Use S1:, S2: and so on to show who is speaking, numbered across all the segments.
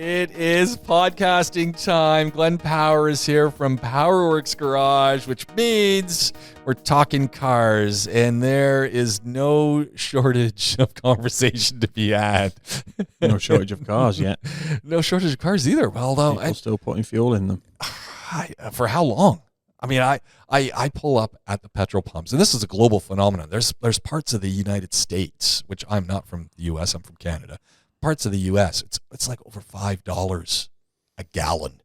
S1: It is podcasting time. Glenn Power is here from Powerworks Garage, which means we're talking cars, and there is no shortage of conversation to be had.
S2: No shortage of cars yet.
S1: No shortage of cars either. Well, though,
S2: People still putting fuel in them.
S1: For how long? I mean, I pull up at the petrol pumps, and this is a global phenomenon. There's parts of the United States, which I'm not from the U.S., I'm from Canada. Parts of the U.S., it's like over $5 a gallon.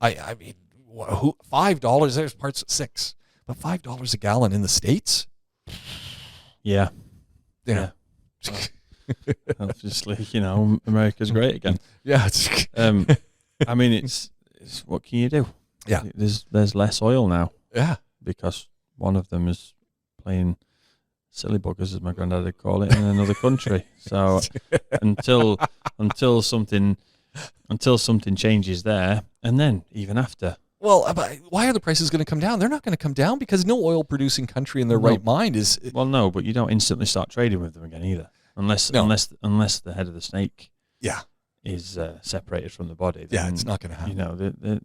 S1: I mean, $5? There's parts at $6, but $5 a gallon in the States.
S2: Yeah.
S1: Yeah.
S2: Obviously, America's great again.
S1: Yeah.
S2: I mean, it's what can you do?
S1: Yeah.
S2: There's less oil now.
S1: Yeah.
S2: Because one of them is playing silly buggers, as my granddad would call it, in another country. So until something changes there, and then even after.
S1: Well, but why are the prices going to come down? They're not going to come down because no oil-producing country in their right mind is.
S2: Well, no, but you don't instantly start trading with them again either, unless the head of the snake.
S1: Yeah.
S2: Is separated from the body.
S1: Then, it's not going to happen.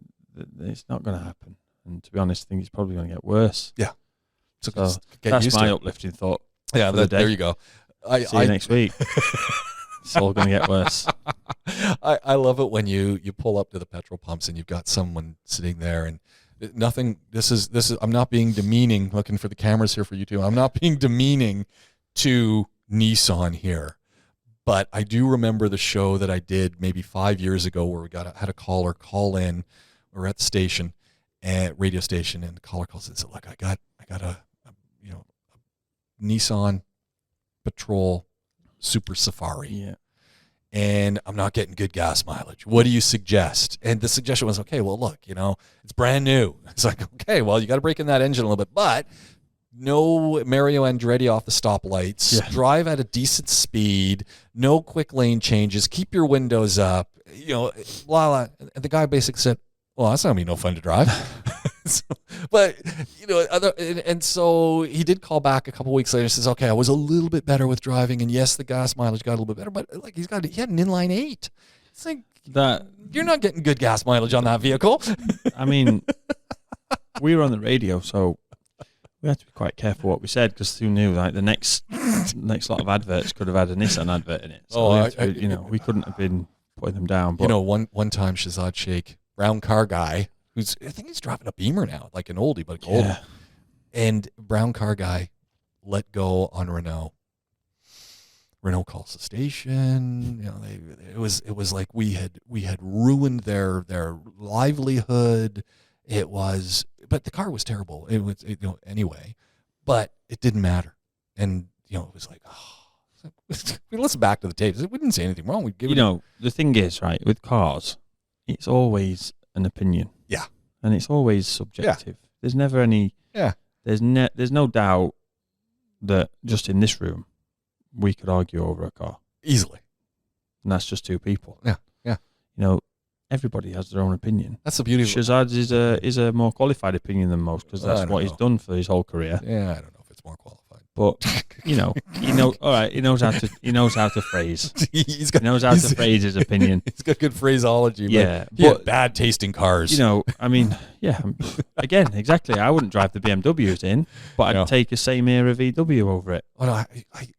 S2: It's not going to happen. And to be honest, I think it's probably going to get worse.
S1: Yeah.
S2: So that's my uplifting thought.
S1: Yeah, there you go.
S2: See you next week. It's all going to get worse.
S1: I love it when you pull up to the petrol pumps and you've got someone sitting there and nothing. This is. I'm not being demeaning. Looking for the cameras here for you too. I'm not being demeaning to Nissan here, but I do remember the show that I did maybe 5 years ago where we had a caller call in. We're at the station, radio station, and the caller calls and said, "Look, I got a Nissan Patrol Super Safari,
S2: yeah,
S1: and I'm not getting good gas mileage. What do you suggest?" And the suggestion was, "Okay, well, look, it's brand new." It's like, okay, well, you got to break in that engine a little bit, but no Mario Andretti off the stoplights.
S2: Yeah.
S1: Drive at a decent speed. No quick lane changes. Keep your windows up. Blah blah. And the guy basically said, "Well, that's not gonna be no fun to drive." And so he did call back a couple weeks later and says, "Okay, I was a little bit better with driving, and yes, the gas mileage got a little bit better, but like he had an inline 8. It's like
S2: that
S1: you're not getting good gas mileage on that vehicle."
S2: I mean, we were on the radio, so we had to be quite careful what we said because who knew? Like the next lot of adverts could have had a Nissan advert in it. So we couldn't have been putting them down. But
S1: one time Shazad Sheikh, brown car guy, I think he's driving a Beamer now, like an oldie, but old.
S2: Yeah.
S1: And brown car guy let go on Renault. Renault calls the station. It was like we had ruined their livelihood. But the car was terrible. It was anyway, but it didn't matter. And it was like, we listen back to the tapes. We didn't say anything wrong. We give
S2: the thing is, right, with cars, it's always an opinion.
S1: Yeah.
S2: And it's always subjective. Yeah. There's never any.
S1: Yeah.
S2: There's no doubt that just in this room, we could argue over a car
S1: easily,
S2: and that's just two people.
S1: Yeah. Yeah.
S2: Everybody has their own opinion.
S1: That's the beauty of it.
S2: Shazad's is a more qualified opinion than most because that's what he's done for his whole career.
S1: Yeah, I don't know if it's more qualified.
S2: But all right. He knows how to phrase. He knows how to phrase his opinion.
S1: He's got good phraseology.
S2: Yeah,
S1: but he had bad taste in cars.
S2: I mean, yeah. Again, exactly. I wouldn't drive the BMWs in, but I'd take a same era VW over it.
S1: Oh no,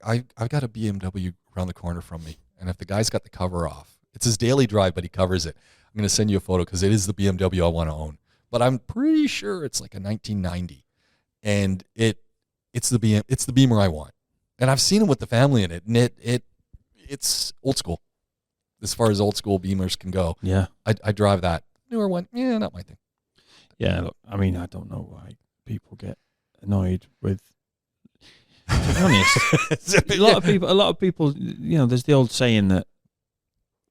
S1: I've got a BMW around the corner from me, and if the guy's got the cover off, it's his daily drive, but he covers it. I'm going to send you a photo because it is the BMW I want to own, but I'm pretty sure it's like a 1990, and it's the Beamer I want, and I've seen it with the family in it, and it's old school, as far as old school Beamers can go.
S2: Yeah,
S1: I drive that newer one. Yeah, not my thing.
S2: Yeah, look, I mean, I don't know why people get annoyed with. To be honest, a lot of people. There's the old saying that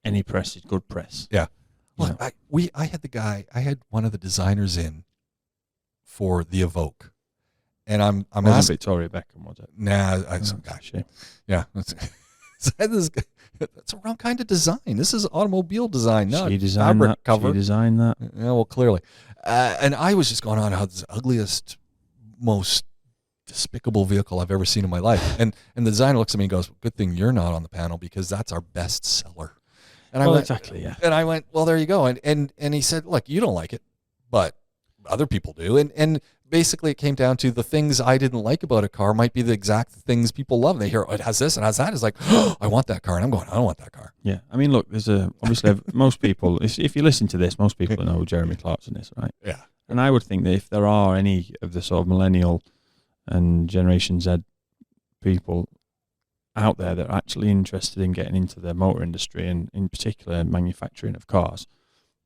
S2: any press is good press.
S1: Yeah. Well, I had one of the designers in for the Evoque. And I'm
S2: asking Victoria Beckham, was it?
S1: Nah, some guy.
S2: Shame.
S1: Yeah, that's a wrong kind of design. This is automobile design, not fabric cover.
S2: She designed that.
S1: Yeah, well, clearly. And I was just going on how it's the ugliest, most despicable vehicle I've ever seen in my life. And the designer looks at me and goes, "Good thing you're not on the panel because that's our best seller." And I went,
S2: exactly, yeah.
S1: And I went, well, there you go. And he said, look, you don't like it, but other people do. And basically it came down to the things I didn't like about a car might be the exact things people love. They hear, oh, it has this and has that. It's like, oh, I want that car. And I'm going, I don't want that car.
S2: Yeah. I mean, look, obviously most people, if you listen to this, most people know who Jeremy Clarkson is, right?
S1: Yeah.
S2: And I would think that if there are any of the sort of millennial and Generation Z people out there that are actually interested in getting into the motor industry and in particular manufacturing of cars,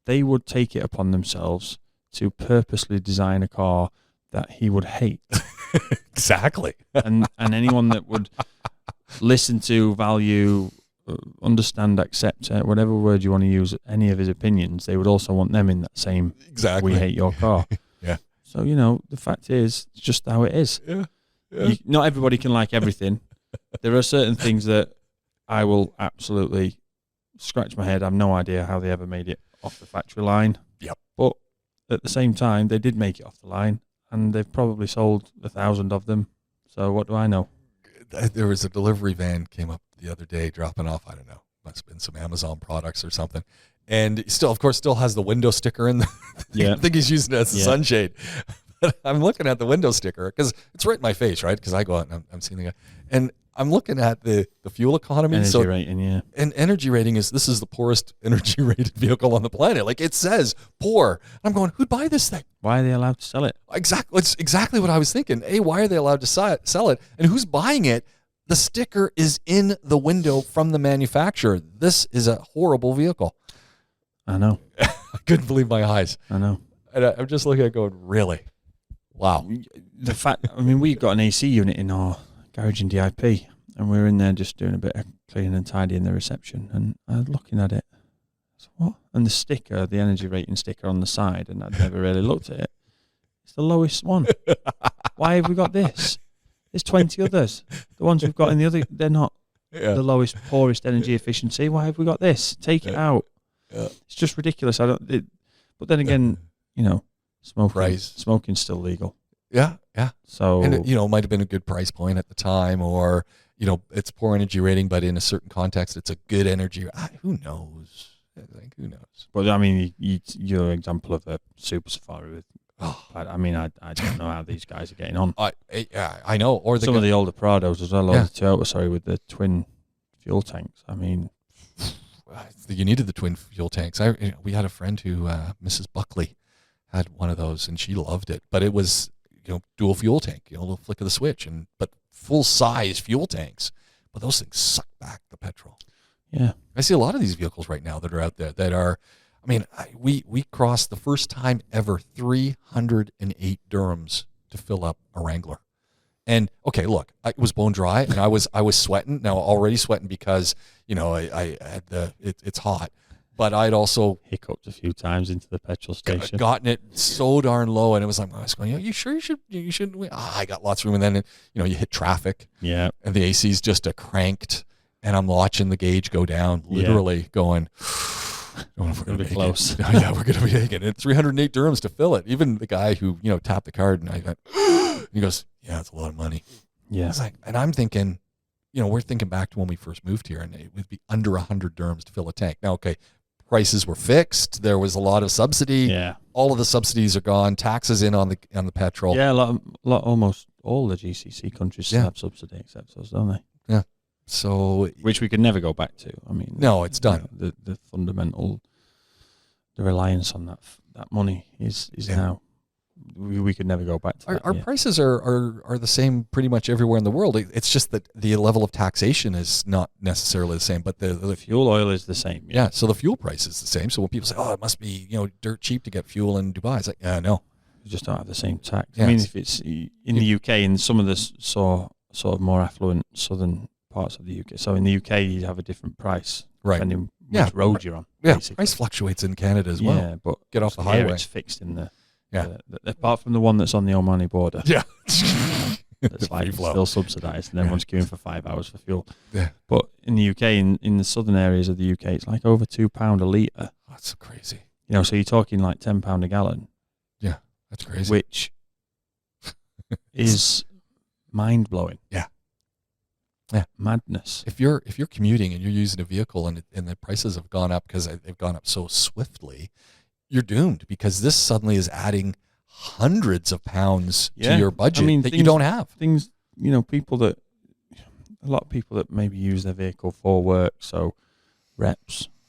S2: they would take it upon themselves to purposely design a car that he would hate.
S1: Exactly.
S2: and anyone that would listen to, value, understand, accept, whatever word you want to use, any of his opinions, they would also want them in that same,
S1: exactly,
S2: we hate your car.
S1: Yeah.
S2: So, the fact is, it's just how it is.
S1: Yeah. Yeah.
S2: Not everybody can like everything. There are certain things that I will absolutely scratch my head. I have no idea how they ever made it off the factory line.
S1: Yep.
S2: But at the same time, they did make it off the line, and they've probably sold 1,000 of them. So what do I know?
S1: There was a delivery van came up the other day dropping off, I don't know, must have been some Amazon products or something. And still has the window sticker in the I think he's using it as a sunshade. But I'm looking at the window sticker because it's right in my face, right? Because I go out and I'm seeing the guy. And I'm looking at the fuel economy.
S2: Energy rating, yeah.
S1: And energy rating this is the poorest energy rated vehicle on the planet. Like it says poor. I'm going, who'd buy this thing?
S2: Why are they allowed to sell it?
S1: Exactly. It's exactly what I was thinking. A, why are they allowed to sell it? And who's buying it? The sticker is in the window from the manufacturer. This is a horrible vehicle.
S2: I know.
S1: I couldn't believe my eyes.
S2: I know.
S1: And I'm just looking at it going, really? Wow.
S2: The fact, we've got an AC unit in our garage in DIP, and we were in there just doing a bit of cleaning and tidying the reception, and I was looking at it. So what? And the sticker, the energy rating sticker on the side, and I'd never really looked at it. It's the lowest one. Why have we got this? There's 20 others. The ones we've got in the other, they're not the lowest, poorest energy efficiency. Why have we got this? Take it out. Yeah. It's just ridiculous. But then again, smoking's still legal.
S1: Yeah, yeah.
S2: So
S1: and it might have been a good price point at the time, or it's poor energy rating, but in a certain context, it's a good energy. Who knows? Who knows?
S2: But your example of a Super Safari with. I don't know how these guys are getting on.
S1: I know. Or
S2: some of the older Prados as well, or the Toyota, with the twin fuel tanks.
S1: You needed the twin fuel tanks. We had a friend who, Mrs. Buckley, had one of those, and she loved it. But it was, dual fuel tank, a little flick of the switch, but full size fuel tanks. But those things suck back the petrol.
S2: Yeah,
S1: I see a lot of these vehicles right now that are out there that are. We crossed the first time ever 308 dirhams to fill up a Wrangler. And okay, look, I was bone dry and I was sweating. Now already sweating because I had it's hot, but I'd also
S2: hiccuped a few times into the petrol station,
S1: gotten it so darn low, and it was like I was going, you sure you should? I got lots of room, and then you hit traffic,
S2: and
S1: the AC's just cranked, and I'm watching the gauge go down, literally going. We're going to be close. Yeah, we're going to be making it. 308 dirhams to fill it. Even the guy who, tapped the card, and I went, and he goes, yeah, it's a lot of money.
S2: Yeah.
S1: It's like, and I'm thinking, we're thinking back to when we first moved here, and it would be under 100 dirhams to fill a tank. Now, okay, prices were fixed. There was a lot of subsidy.
S2: Yeah.
S1: All of the subsidies are gone. Taxes in on the petrol.
S2: Yeah, almost all the GCC countries have subsidy except us, don't they?
S1: Yeah. So,
S2: which we could never go back to.
S1: No, it's done.
S2: The fundamental, the reliance on that money is now. We could never go back to that.
S1: Our prices are the same pretty much everywhere in the world. It's just that the level of taxation is not necessarily the same, but the
S2: fuel oil is the same.
S1: Yeah, so the fuel price is the same. So when people say, "Oh, it must be dirt cheap to get fuel in Dubai," it's like, no,
S2: you just don't have the same tax. Yeah, if it's in the UK and some of the sort of more affluent southern parts of the UK. So in the UK, you have a different price depending which road you're on.
S1: Yeah,
S2: basically.
S1: Price fluctuates in Canada as well.
S2: Yeah, but
S1: get off the highway.
S2: It's fixed in the apart from the one that's on the Omani border.
S1: Yeah,
S2: that's still subsidised, and everyone's queuing for 5 hours for fuel.
S1: Yeah,
S2: but in the UK, in the southern areas of the UK, it's like over £2 a litre.
S1: That's so crazy.
S2: So you're talking like £10 a gallon.
S1: Yeah, that's crazy.
S2: Which is mind blowing.
S1: Yeah. Yeah.
S2: Madness.
S1: If you're commuting and you're using a vehicle and the prices have gone up because they've gone up so swiftly, you're doomed, because this suddenly is adding hundreds of pounds to your budget that you don't have.
S2: Things, a lot of people that maybe use their vehicle for work, so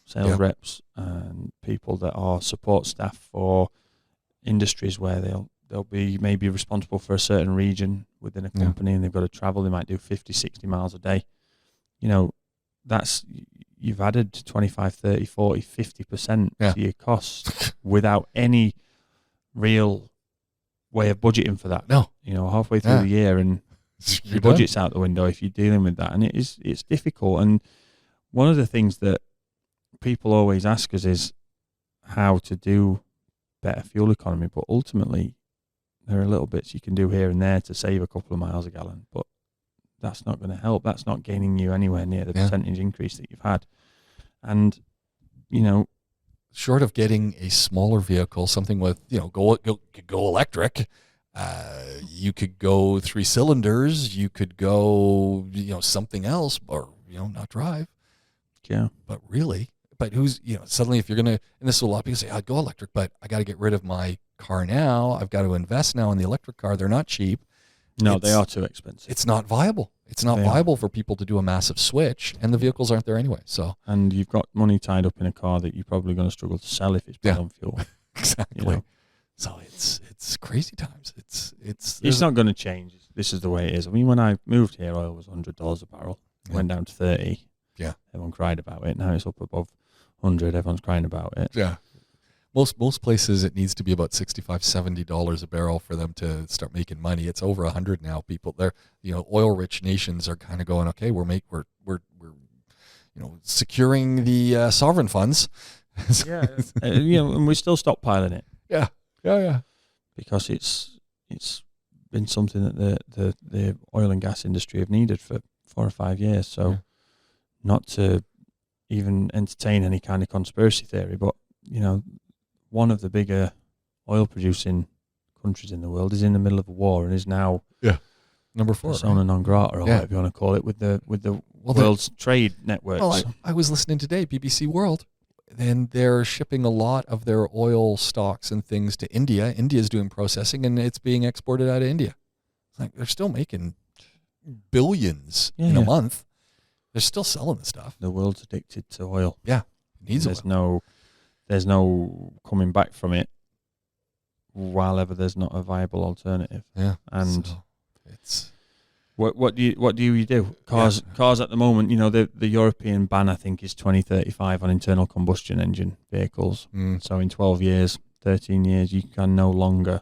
S2: sales reps, and people that are support staff for industries where they'll be maybe responsible for a certain region within a company, and they've got to travel. They might do 50, 60 miles a day. You've added 25, 30, 40, 50% to your cost without any real way of budgeting for that.
S1: No.
S2: Halfway through the year, and your budget's out the window if you're dealing with that. And it's difficult. And one of the things that people always ask us is how to do better fuel economy, but ultimately there are little bits you can do here and there to save a couple of miles a gallon, but that's not going to help. That's not gaining you anywhere near the percentage increase that you've had. And
S1: short of getting a smaller vehicle, something with go electric, you could go 3 cylinders, you could go something else, or not drive. But who's suddenly, if you're gonna, and this is a lot of people say, I'd go electric, but I got to get rid of my car now. I've got to invest now in the electric car. They're not cheap.
S2: No, they are too expensive.
S1: It's not viable. It's not viable for people to do a massive switch, and the vehicles aren't there anyway. So,
S2: and you've got money tied up in a car that you're probably going to struggle to sell if it's put on fuel.
S1: Exactly. So it's crazy times. It's
S2: not going to change. This is the way it is. I mean, when I moved here, oil was $100 a barrel. Went down to 30.
S1: Yeah.
S2: Everyone cried about it. Now it's up above 100. Everyone's crying about it.
S1: Yeah. Most places it needs to be about $65-$70 a barrel for them to start making money. It's over 100 now. People there, oil-rich nations are kind of going, okay, we're securing the sovereign funds.
S2: And we still stockpiling it.
S1: Yeah.
S2: Because it's been something that the oil and gas industry have needed for 4 or 5 years. So, not to even entertain any kind of conspiracy theory, but one of the bigger oil producing countries in the world is in the middle of a war and is now
S1: number 4
S2: persona non grata, or whatever you want to call it, with the world's trade networks.
S1: Well, I was listening today, BBC World, and they're shipping a lot of their oil stocks and things to India. India's doing processing, and it's being exported out of India. It's like they're still making billions in a month. They're still selling the stuff.
S2: The world's addicted to oil.
S1: Yeah, it needs oil.
S2: There's no coming back from it while ever there's not a viable alternative.
S1: Yeah,
S2: and
S1: so it's
S2: what do you do? Cars at the moment, the European ban, I think, is 2035 on internal combustion engine vehicles. So in 12 years, 13 years, you can no longer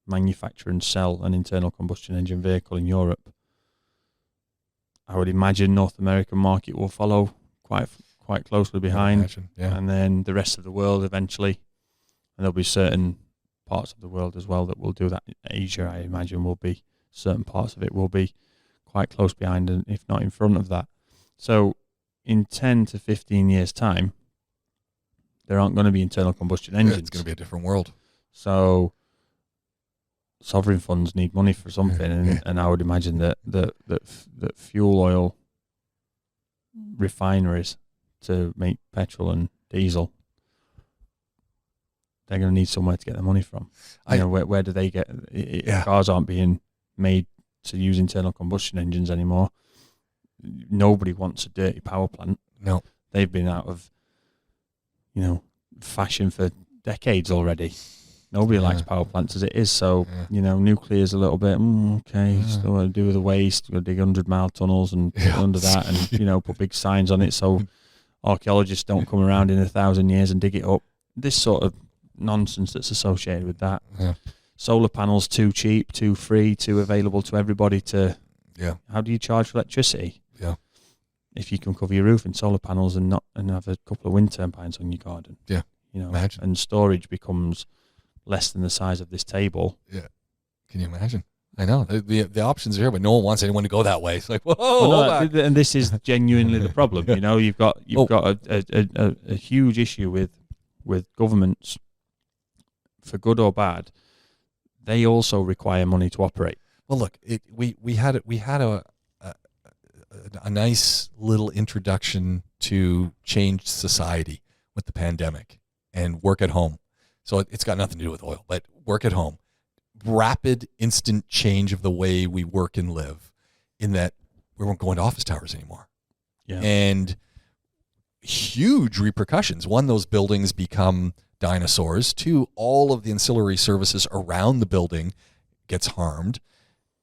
S2: manufacture and sell an internal combustion engine vehicle in Europe. I would imagine North American market will follow quite closely behind, and then the rest of the world eventually. And there'll be certain parts of the world as well that will do that. Asia, I imagine, will be certain parts of it will be quite close behind, and if not in front of that. So in 10 to 15 years' time, there aren't going to be internal combustion engines.
S1: It's going to be a different world.
S2: So sovereign funds need money for something, and I would imagine that fuel oil refineries to make petrol and diesel, they're going to need somewhere to get their money from. Where do they get it? Cars aren't being made to use internal combustion engines anymore. Nobody wants a dirty power plant.
S1: No.
S2: They've been out of fashion for decades already. Nobody likes power plants as it is, so nuclear's a little bit still want to do with the waste. We'll dig 100-mile tunnels and put it under that, and put big signs on it so archaeologists don't come around in 1,000 years and dig it up. This sort of nonsense that's associated with that. Solar panels too cheap, too free, too available to everybody. How do you charge for electricity? If you can cover your roof in solar panels and have a couple of wind turbines on your garden.
S1: Imagine.
S2: And storage becomes less than the size of this table.
S1: Can you imagine? I know the options are here, but no one wants anyone to go that way. It's like, whoa,
S2: and this is genuinely the problem. You've got a huge issue with governments, for good or bad. They also require money to operate.
S1: Well, look, we had a a nice little introduction to changed society with the pandemic and work at home. So it's got nothing to do with oil, but work at home. Rapid, instant change of the way we work and live, in that we weren't going to office towers anymore.
S2: Yeah.
S1: And huge repercussions. One, those buildings become dinosaurs. Two, all of the ancillary services around the building gets harmed.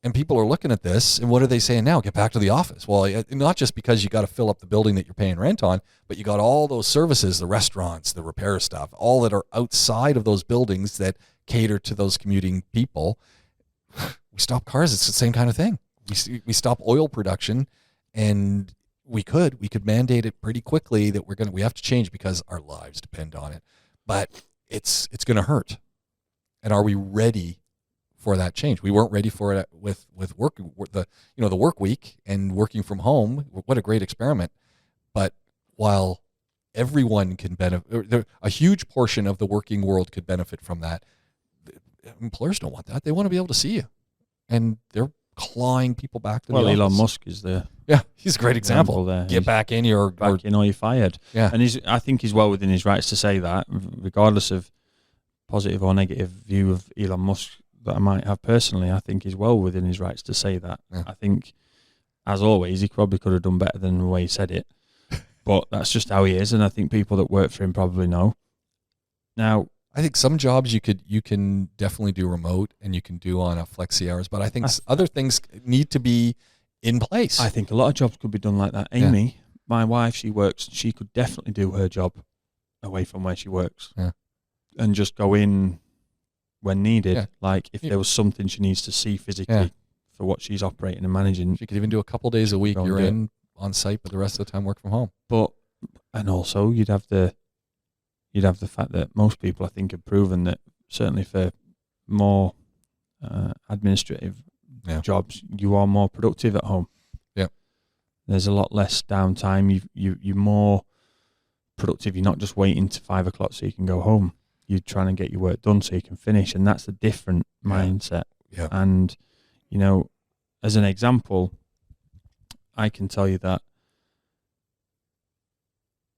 S1: And people are looking at this, and what are they saying now? Get back to the office. Well, not just because you got to fill up the building that you're paying rent on, but you got all those services, the restaurants, the repair stuff, all that are outside of those buildings that cater to those commuting people. We stop cars. It's the same kind of thing. We stop oil production, and we could mandate it pretty quickly that we have to change because our lives depend on it. But it's going to hurt. And are we ready for that change? We weren't ready for it with work, the work week and working from home. What a great experiment. But while everyone can benefit, a huge portion of the working world could benefit from that, employers don't want that. They want to be able to see you. And they're clawing people back to the office.
S2: Elon Musk is the
S1: he's a great example
S2: there.
S1: Get back in, or
S2: you're fired.
S1: Yeah.
S2: And I think he's well within his rights to say that, regardless of positive or negative view of Elon Musk that I might have personally. I think he's well within his rights to say that.
S1: Yeah.
S2: I think, as always, he probably could have done better than the way he said it. But that's just how he is, and I think people that work for him probably know. Now,
S1: I think some jobs you can definitely do remote and you can do on a flexi hours, but I think other things need to be in place.
S2: I think a lot of jobs could be done like that. Amy, my wife, she could definitely do her job away from where she works, and just go in when needed.
S1: Yeah.
S2: Like if there was something she needs to see physically for what she's operating and managing.
S1: She could even do a couple days a week. You're in on site, but the rest of the time work from home.
S2: And also you'd have the fact that most people, I think, have proven that certainly for more administrative jobs, you are more productive at home.
S1: Yeah,
S2: there's a lot less downtime. You're more productive. You're not just waiting to 5 o'clock so you can go home. You're trying to get your work done so you can finish, and that's a different mindset.
S1: Yeah.
S2: And as an example, I can tell you that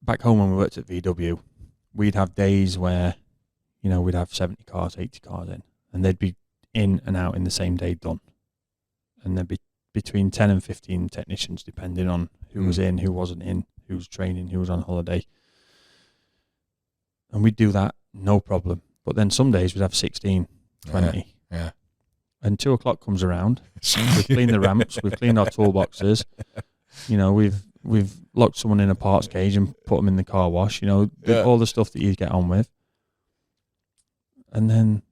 S2: back home when we worked at VW, we'd have days where, we'd have 70 cars, 80 cars in, and they'd be in and out in the same day done. And there'd be between 10 and 15 technicians, depending on who was in, who wasn't in, who was training, who was on holiday. And we'd do that, no problem. But then some days we'd have 16, 20.
S1: Yeah.
S2: And 2 o'clock comes around, we've cleaned the ramps, we've cleaned our toolboxes, we've locked someone in a parts cage and put them in the car wash, all the stuff that you get on with. And then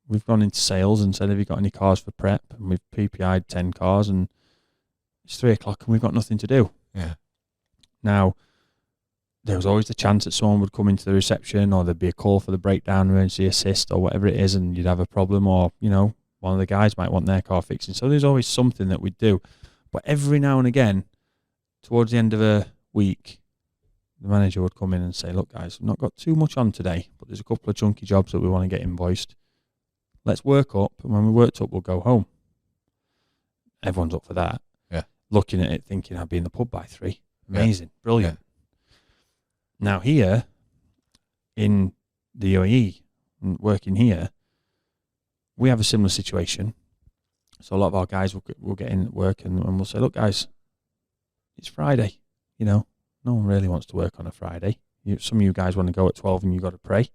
S2: we've gone into sales and said, have you got any cars for prep? And we've PPI'd 10 cars, and it's 3 o'clock and we've got nothing to do.
S1: Yeah.
S2: Now, there was always the chance that someone would come into the reception, or there'd be a call for the breakdown, emergency assist, or whatever it is, and you'd have a problem, or, one of the guys might want their car fixing. So there's always something that we'd do. But every now and again, towards the end of a week, the manager would come in and say, look, guys, we've not got too much on today, but there's a couple of chunky jobs that we want to get invoiced. Let's work up, and when we worked up, we'll go home. Everyone's up for that.
S1: Yeah.
S2: Looking at it, thinking I'll be in the pub by 3. Amazing. Yeah. Brilliant. Yeah. Now here, in the UAE, and working here, we have a similar situation. So a lot of our guys will get in at work and we'll say, look, guys, it's Friday. No one really wants to work on a Friday. Some of you guys want to go at 12 and you've got to pray.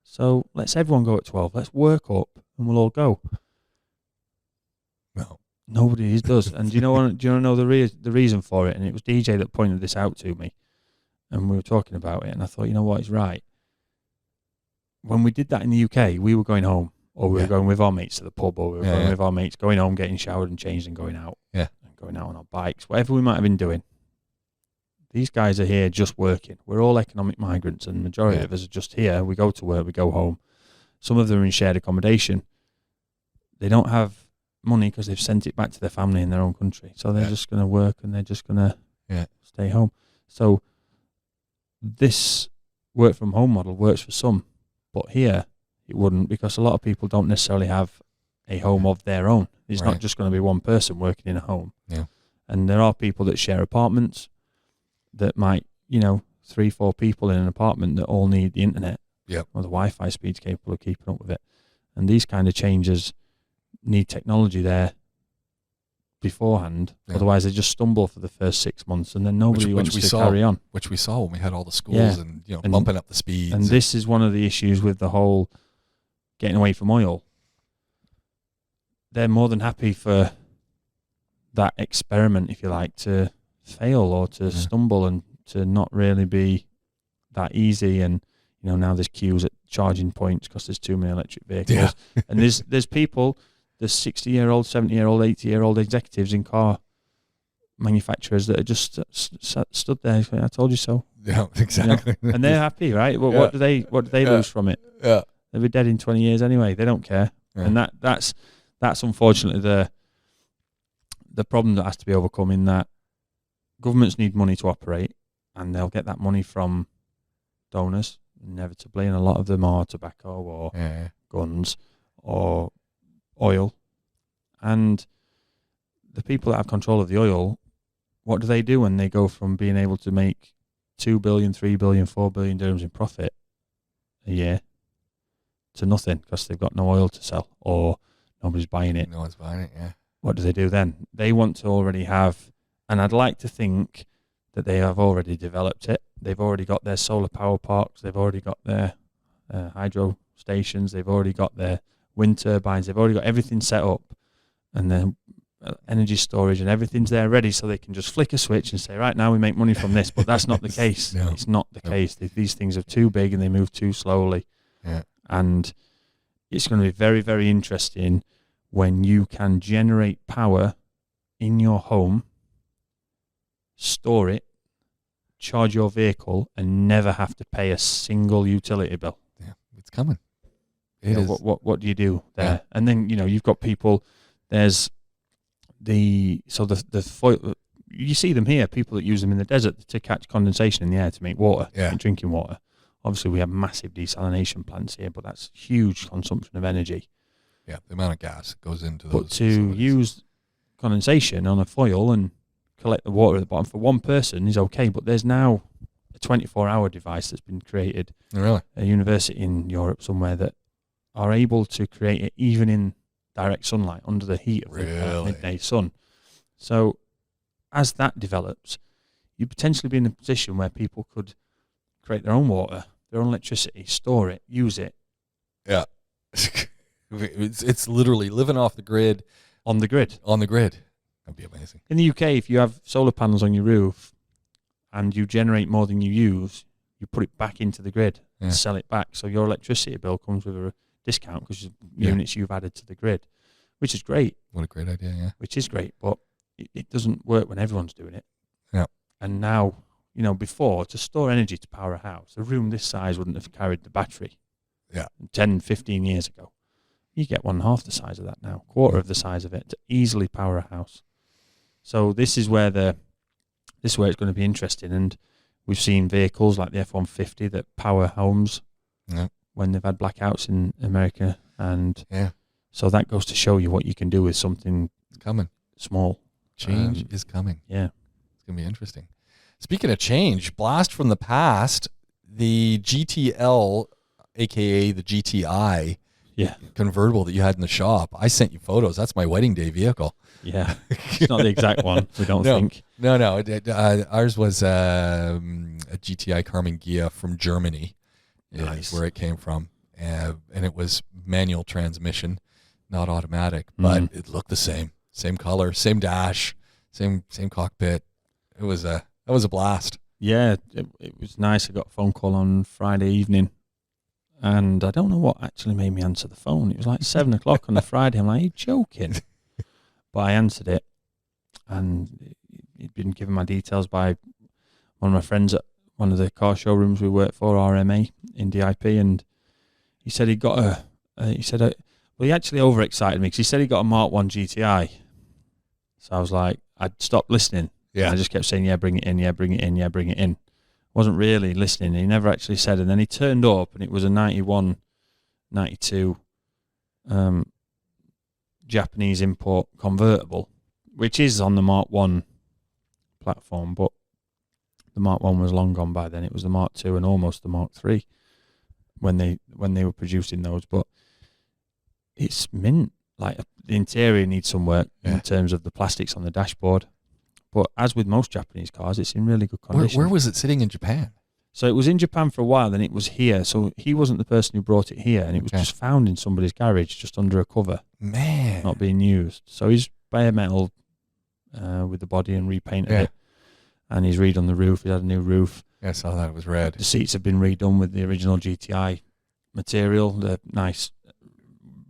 S2: So let's everyone go at 12. Let's work up and we'll all go.
S1: No.
S2: Nobody does. And do you want to know the reason for it? And it was DJ that pointed this out to me. And we were talking about it. And I thought, what, he's right. When we did that in the UK, we were going home. Or we were going with our mates to the pub. Or we were going with our mates, going home, getting showered and changed and going out.
S1: Yeah.
S2: And going out on our bikes. Whatever we might have been doing. These guys are here just working. We're all economic migrants, and the majority of us are just here. We go to work, we go home. Some of them are in shared accommodation. They don't have money because they've sent it back to their family in their own country. So they're just going to work and they're just going to stay home. So this work from home model works for some, but here it wouldn't, because a lot of people don't necessarily have a home of their own. It's not just going to be one person working in a home.
S1: Yeah.
S2: And there are people that share apartments that might, 3-4 people in an apartment that all need the internet.
S1: Yep.
S2: Or the Wi-Fi speed's capable of keeping up with it. And these kind of changes need technology there beforehand.
S1: Yeah.
S2: Otherwise, they just stumble for the first 6 months, and then nobody wants to carry on.
S1: Which we saw when we had all the schools and bumping up the speeds.
S2: And this is one of the issues with the whole getting away from oil. They're more than happy for that experiment, if you like, to fail or to stumble and to not really be that easy. And now there's queues at charging points because there's too many electric vehicles.
S1: Yeah.
S2: And there's 60-year-old, 70-year-old, 80-year-old executives in car manufacturers that are just stood there. I told you so.
S1: Yeah, exactly.
S2: And they're happy, right? Well, what do they lose from it?
S1: Yeah,
S2: they'll be dead in 20 years anyway. They don't care.
S1: Yeah.
S2: And that's unfortunately the problem that has to be overcome, in that governments need money to operate, and they'll get that money from donors inevitably, and a lot of them are tobacco or guns or oil. And the people that have control of the oil, what do they do when they go from being able to make 2 billion, 3 billion, 4 billion dirhams in profit a year to nothing because they've got no oil to sell or nobody's buying it?
S1: No one's buying it, yeah.
S2: What do they do then? They want to already have, and I'd like to think that they have already developed it. They've already got their solar power parks. They've already got their hydro stations. They've already got their wind turbines. They've already got everything set up, and then energy storage, and everything's there ready, so they can just flick a switch and say, right, now we make money from this. But that's not the case.
S1: No.
S2: It's not the case. These things are too big and they move too slowly.
S1: Yeah.
S2: And it's going to be very, very interesting when you can generate power in your home, store it, charge your vehicle, and never have to pay a single utility bill.
S1: Yeah, it's coming. It is.
S2: What do you do there?
S1: Yeah.
S2: And then you've got people. There's the foil. You see them here. People that use them in the desert to catch condensation in the air to make water, make drinking water. Obviously, we have massive desalination plants here, but that's huge consumption of energy.
S1: Yeah, the amount of gas that goes into those.
S2: But to use condensation on a foil and collect the water at the bottom for one person is okay. But there's now a 24-hour device that's been created.
S1: Really?
S2: A university in Europe somewhere that are able to create it even in direct sunlight under the heat of the midday sun. So as that develops, you'd potentially be in a position where people could create their own water, their own electricity, store it, use it.
S1: Yeah. It's literally living off the grid.
S2: On the grid.
S1: On the grid. That'd be amazing.
S2: In the UK, if you have solar panels on your roof and you generate more than you use, you put it back into the grid and sell it back. So your electricity bill comes with a discount because of units you've added to the grid, which is great.
S1: What a great idea, yeah.
S2: Which is great, but it doesn't work when everyone's doing it.
S1: Yeah.
S2: And now, before, to store energy to power a house, a room this size wouldn't have carried the battery 10, 15 years ago. You get 1/2 the size of that now, quarter of the size of it, to easily power a house. So this is where it's going to be interesting. And we've seen vehicles like the F-150 that power homes when they've had blackouts in America. And so that goes to show you what you can do with something
S1: coming
S2: small.
S1: Change is coming.
S2: Yeah.
S1: It's going to be interesting. Speaking of change, blast from the past, the GTL, a.k.a. the GTI, convertible that you had in the shop. I sent you photos. That's my wedding day vehicle.
S2: Yeah. It's not the exact one, we don't think.
S1: No. Ours was a GTI Carmen Ghia from Germany. Nice. Is where it came from. And it was manual transmission, not automatic, but it looked the same. Same color, same dash, same cockpit. That was a blast.
S2: Yeah, it was nice. I got a phone call on Friday evening, and I don't know what actually made me answer the phone. It was like 7 o'clock on the Friday. I'm like, are you joking? But I answered it, and he'd been given my details by one of my friends at one of the car showrooms we work for, RMA, in DIP, and he said he got he actually overexcited me because he said he got a Mark 1 GTI. So I was like, I'd stopped listening. Yeah. I just kept saying, yeah, bring it in, yeah, bring it in, yeah, bring it in. Wasn't really listening. He never actually said. And then he turned up, and it was a 91, 92 Japanese import convertible, which is on the Mark 1 platform, but the Mark 1 was long gone by then. It was the Mark 2 and almost the Mark 3 when they were producing those. But it's mint. Like, the interior needs some work in terms of the plastics on the dashboard. But as with most Japanese cars, it's in really good condition.
S1: Where was it sitting in Japan?
S2: So it was in Japan for a while, then it was here. So he wasn't the person who brought it here, and it was just found in somebody's garage, just under a cover.
S1: Man.
S2: Not being used. So he's bare metal with the body and repainted it. And he's redone the roof. He had a new roof.
S1: Yeah, I saw that. It was red.
S2: The seats have been redone with the original GTI material, the nice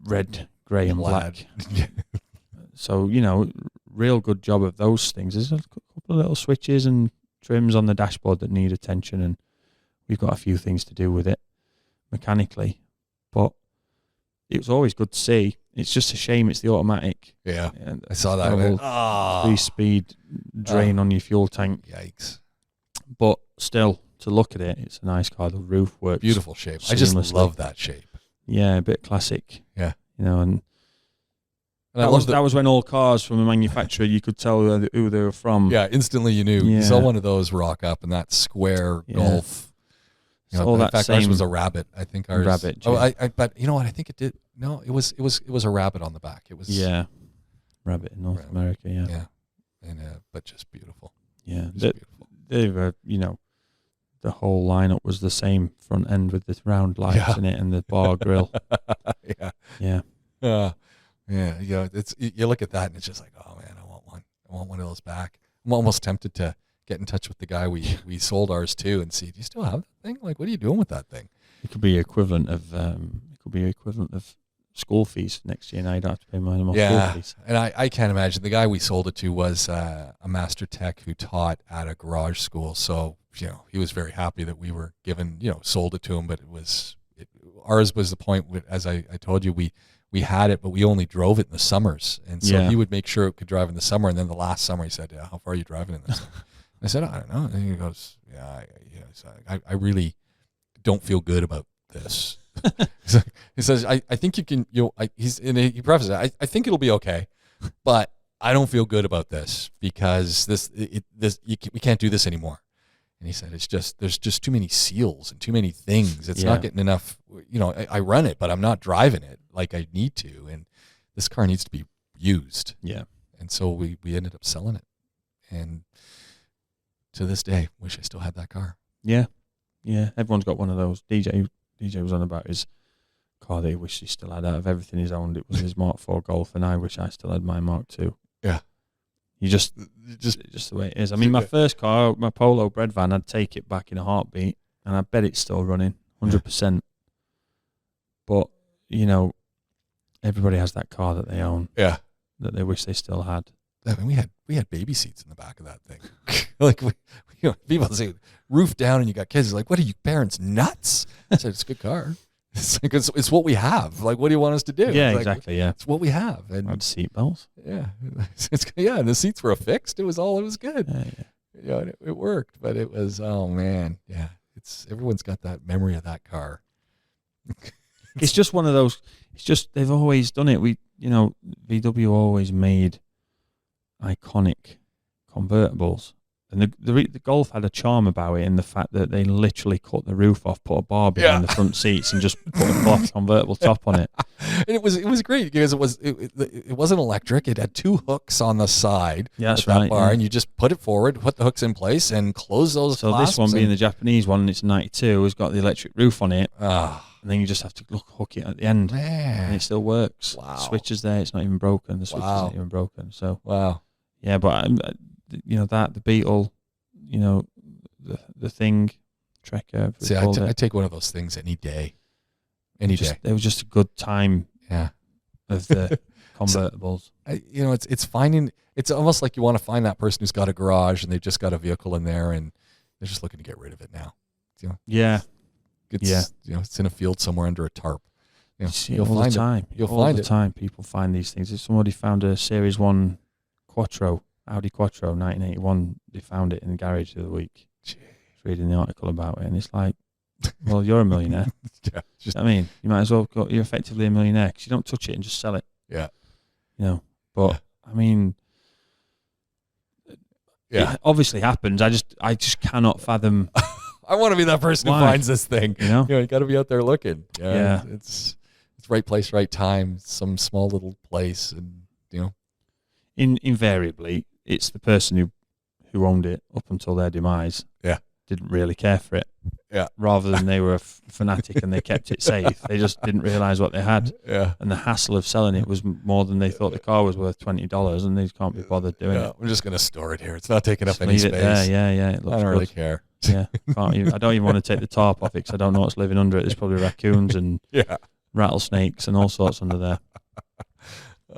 S2: red, grey and black. So, you know, real good job of those things. There's a couple of little switches and trims on the dashboard that need attention, and we've got a few things to do with it mechanically. But it was always good to see. It's just a shame it's the automatic.
S1: Yeah,
S2: and
S1: I saw that.
S2: 3-speed drain on your fuel tank.
S1: Yikes.
S2: But still, to look at it, it's a nice car. The roof works.
S1: Beautiful shape. I just love that shape.
S2: Yeah, a bit classic.
S1: Yeah.
S2: You know, and that was when all cars from a manufacturer, you could tell who they were from.
S1: Yeah, instantly you knew. You saw one of those rock up in that square Golf. You know, in fact, ours was a Rabbit. I think ours.
S2: Rabbit.
S1: Oh, but you know what? I think it did. No, it was a Rabbit on the back. It was.
S2: Yeah. Rabbit in North America. Yeah.
S1: Yeah, and but just beautiful.
S2: Yeah,
S1: beautiful.
S2: They were. You know, the whole lineup was the same front end with the round lights in it and the bar grill.
S1: Yeah. Yeah. You know, you look at that and it's just like, oh man, I want one. I want one of those back. I'm almost tempted to get in touch with the guy we sold ours to and see, do you still have that thing? Like, what are you doing with that thing?
S2: It could be equivalent of school fees next year. Now you don't have to pay more school fees.
S1: And I can't imagine. The guy we sold it to was a master tech who taught at a garage school. So, you know, he was very happy that we were sold it to him. But ours was the point, as I told you, we had it, but we only drove it in the summers. And so he would make sure it could drive in the summer. And then the last summer he said, how far are you driving in this? I said, I don't know. And he goes, I really don't feel good about this. He says, I think you can, he prefaces it, I think it'll be okay, but I don't feel good about this because we can't do this anymore. And he said, there's just too many seals and too many things. It's not getting enough, I run it, but I'm not driving it like I need to. And this car needs to be used. Yeah. And so we ended up selling it. And to this day, wish I still had that car.
S2: Yeah. Yeah. Everyone's got one of those. DJ was on about his car that he wished he still had. Out of everything he's owned, it was his Mark 4 Golf, and I wish I still had my Mark 2.
S1: Yeah.
S2: Just the way it is. I mean, my first car, my Polo bread van, I'd take it back in a heartbeat, and I bet it's still running, 100%. But, everybody has that car that they own.
S1: Yeah.
S2: That they wish they still had.
S1: I mean, we had baby seats in the back of that thing. Like, people say, roof down and you got kids. It's like, what are you parents, nuts? I said, it's a good car. It's like, it's what we have. Like, what do you want us to do?
S2: Yeah,
S1: it's
S2: exactly, yeah.
S1: It's what we have. And
S2: had seat belts.
S1: Yeah. And the seats were affixed. It was good. Yeah. It worked, but it was, oh man. Yeah. Everyone's got that memory of that car.
S2: It's just one of those, they've always done it. VW always made iconic convertibles, and the Golf had a charm about it in the fact that they literally cut the roof off, put a bar behind the front seats, and just put a cloth convertible top on it. And it was great because it wasn't electric. It had two hooks on the side. Yeah, that's right. Bar, and you just put it forward, put the hooks in place, and close those. So this one being the Japanese one, it's 92, has got the electric roof on it. And then you just have to hook it at the end, and it still works. Wow. The switch is there; it's not even broken. The switch isn't even broken. So yeah. But the Beetle, the Thing, Trekker. See, I take one of those things any day. Any day. It was just a good time. Yeah. Of the convertibles. It's finding. It's almost like you want to find that person who's got a garage and they've just got a vehicle in there and they're just looking to get rid of it now. Yeah. It's in a field somewhere under a tarp. You'll find it. You'll find it. All the time people find these things. If somebody found a Series 1 Quattro, Audi Quattro, 1981, they found it in the garage the other week. Reading the article about it, and it's like, well, you're a millionaire. You might as well you're effectively a millionaire because you don't touch it and just sell it. Yeah. But I mean, It obviously happens. I just cannot fathom.
S1: I want to be that person
S2: Why?
S1: who finds this thing.
S2: You
S1: got to be out there looking.
S2: Yeah.
S1: It's right place, right time. Some small little place, and
S2: Invariably, it's the person who owned it up until their demise.
S1: Yeah.
S2: Didn't really care for it.
S1: Yeah.
S2: Rather than they were a fanatic and they kept it safe, they just didn't realize what they had.
S1: Yeah.
S2: And the hassle of selling it was more than they thought the car was worth $20, and they can't be bothered doing it.
S1: I'm just going to store it here. It's not taking
S2: Just
S1: up any
S2: leave
S1: space.
S2: it there. Yeah. It looks
S1: I don't really
S2: good.
S1: care.
S2: Yeah. I don't even want to take the tarp off it because I don't know what's living under it. There's probably raccoons and rattlesnakes and all sorts under there.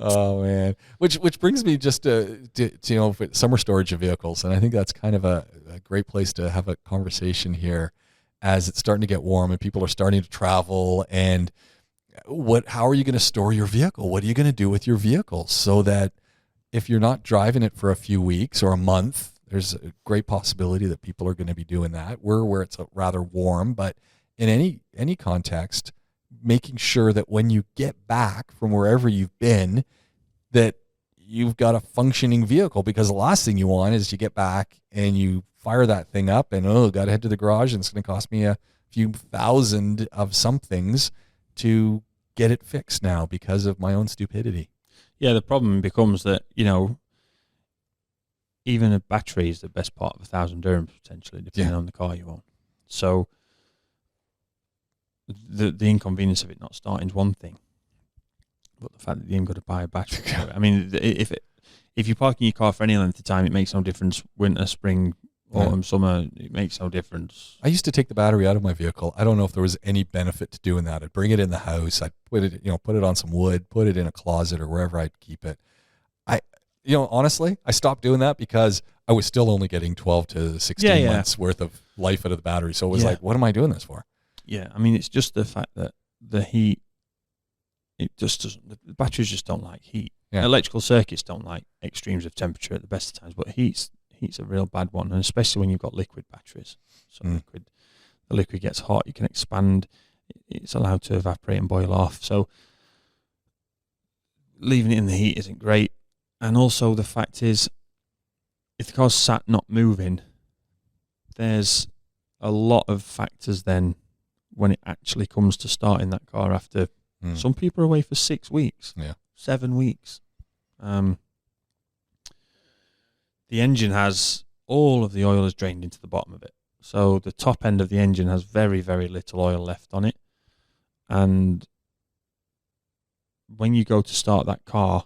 S1: Oh man, which brings me just to summer storage of vehicles, and I think that's kind of a great place to have a conversation here, as it's starting to get warm and people are starting to travel. And how are you going to store your vehicle? What are you going to do with your vehicle so that if you're not driving it for a few weeks or a month, there's a great possibility that people are going to be doing that. We're where it's rather warm, but in any context, making sure that when you get back from wherever you've been, that you've got a functioning vehicle, because the last thing you want is you get back and you fire that thing up and, got to head to the garage and it's going to cost me a few thousand of somethings to get it fixed now because of my own stupidity.
S2: Yeah, the problem becomes that, even a battery is the best part of 1,000 dirhams potentially, depending on the car you own. So the inconvenience of it not starting is one thing, but the fact that you ain't got to buy a battery for it. I mean, if you're parking your car for any length of time, it makes no difference. Winter, spring, autumn, summer, it makes no difference.
S1: I used to take the battery out of my vehicle. I don't know if there was any benefit to doing that. I'd bring it in the house. I'd put it on some wood, put it in a closet or wherever I'd keep it. Honestly, I stopped doing that because I was still only getting 12 to 16 months worth of life out of the battery. So it was like, what am I doing this for?
S2: Yeah, I mean, it's just the fact that the heat, it just doesn't, the batteries just don't like heat. Yeah. Electrical circuits don't like extremes of temperature at the best of times, but heat's a real bad one, and especially when you've got liquid batteries. So the liquid gets hot, you can expand, it's allowed to evaporate and boil off. So leaving it in the heat isn't great. And also the fact is, if the car's sat not moving, there's a lot of factors then when it actually comes to starting that car after some people are away for 6 weeks, 7 weeks. The engine has, all of the oil is drained into the bottom of it. So the top end of the engine has very, very little oil left on it. And when you go to start that car,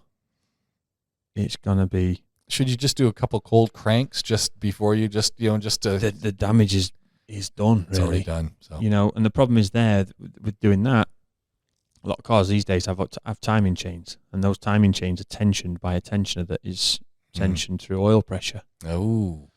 S2: it's going to be...
S1: Should you just do a couple cold cranks just before you just to...
S2: The damage is done, really.
S1: It's already done. So.
S2: And the problem is there with doing that, a lot of cars these days have timing chains, and those timing chains are tensioned by a tensioner that is tensioned through oil pressure. Oh.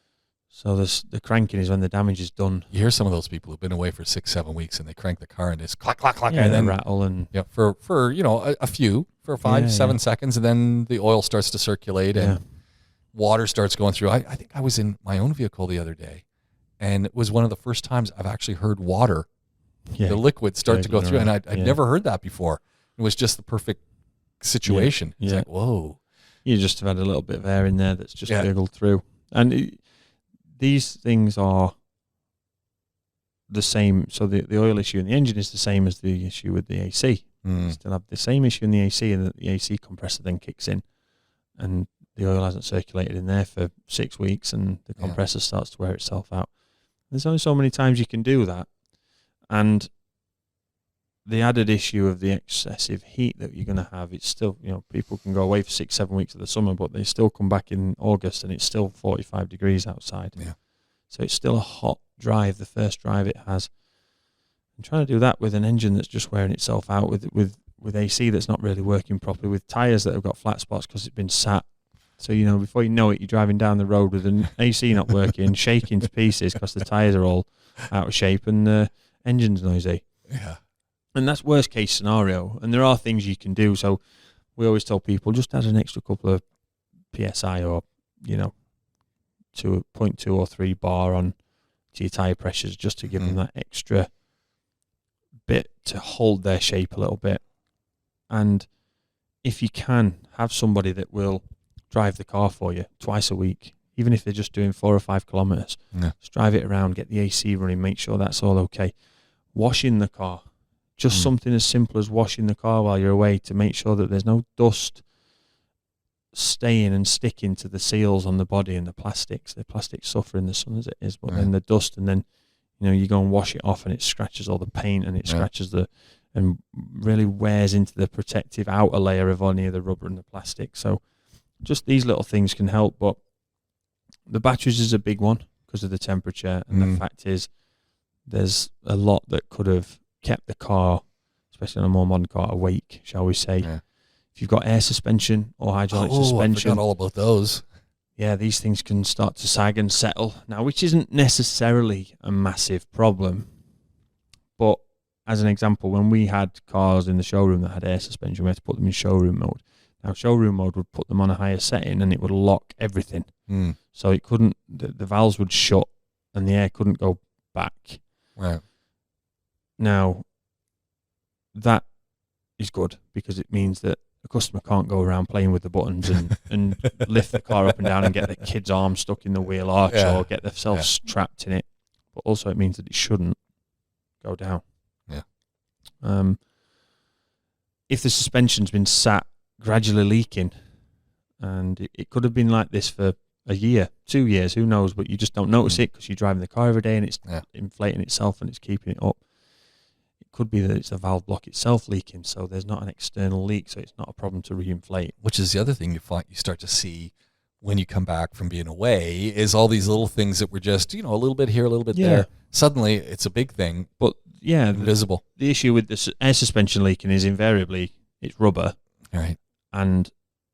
S2: So the cranking is when the damage is done.
S1: You hear some of those people who've been away for 6-7 weeks and they crank the car and it's clack, clack, clack.
S2: Yeah,
S1: and then
S2: rattle and...
S1: Yeah, for a few, for 5-7 seconds, and then the oil starts to circulate and water starts going through. I think I was in my own vehicle the other day, and it was one of the first times I've actually heard water, the liquid, start to go through, and I'd never heard that before. It was just the perfect situation. It's like, whoa.
S2: You just have had a little bit of air in there that's just gurgled through. And these things are the same. So the oil issue in the engine is the same as the issue with the AC. You still have the same issue in the AC, and the AC compressor then kicks in, and the oil hasn't circulated in there for 6 weeks, and the compressor starts to wear itself out. There's only so many times you can do that. And the added issue of the excessive heat that you're going to have, it's still, people can go away for 6-7 weeks of the summer, but they still come back in August and it's still 45 degrees outside. Yeah. So it's still a hot drive, the first drive it has. And trying to do that with an engine that's just wearing itself out, with AC that's not really working properly, with tyres that have got flat spots because it's been sat. So, before you know it, you're driving down the road with an AC not working, shaking to pieces because the tyres are all out of shape and the engine's noisy. Yeah. And that's worst case scenario. And there are things you can do. So we always tell people, just add an extra couple of PSI or, 0.2 or 3 bar on to your tyre pressures just to give them that extra bit to hold their shape a little bit. And if you can, have somebody that will drive the car for you twice a week, even if they're just doing 4 or 5 kilometers.
S1: Yeah.
S2: Just drive it around, get the AC running, make sure that's all okay. Washing the car, just something as simple as washing the car while you're away to make sure that there's no dust staying and sticking to the seals on the body and the plastics. The plastics suffer in the sun as it is, but then the dust, and then you go and wash it off and it scratches all the paint and it scratches and really wears into the protective outer layer of any of the rubber and the plastic. So just these little things can help, but the batteries is a big one because of the temperature, and the fact is there's a lot that could have kept the car, especially on a more modern car, awake, shall we say. Yeah. If you've got air suspension or hydraulic suspension.
S1: I forgot all about those.
S2: Yeah, these things can start to sag and settle. Now, which isn't necessarily a massive problem, but as an example, when we had cars in the showroom that had air suspension, we had to put them in showroom mode. Now, showroom mode would put them on a higher setting and it would lock everything. So it couldn't, the valves would shut and the air couldn't go back.
S1: Right.
S2: Now, that is good because it means that the customer can't go around playing with the buttons and lift the car up and down and get the kid's arm stuck in the wheel arch or get themselves trapped in it. But also it means that it shouldn't go down. Yeah. If the suspension's been sat gradually leaking, and it could have been like this for a year, 2 years, who knows, but you just don't notice it because you're driving the car every day and it's inflating itself and it's keeping it up. It could be that it's the valve block itself leaking, so there's not an external leak, so it's not a problem to reinflate.
S1: Which is the other thing you start to see when you come back from being away, is all these little things that were just, a little bit here, a little bit there. Suddenly it's a big thing, but invisible.
S2: The issue with the air suspension leaking is invariably it's rubber.
S1: Right.
S2: And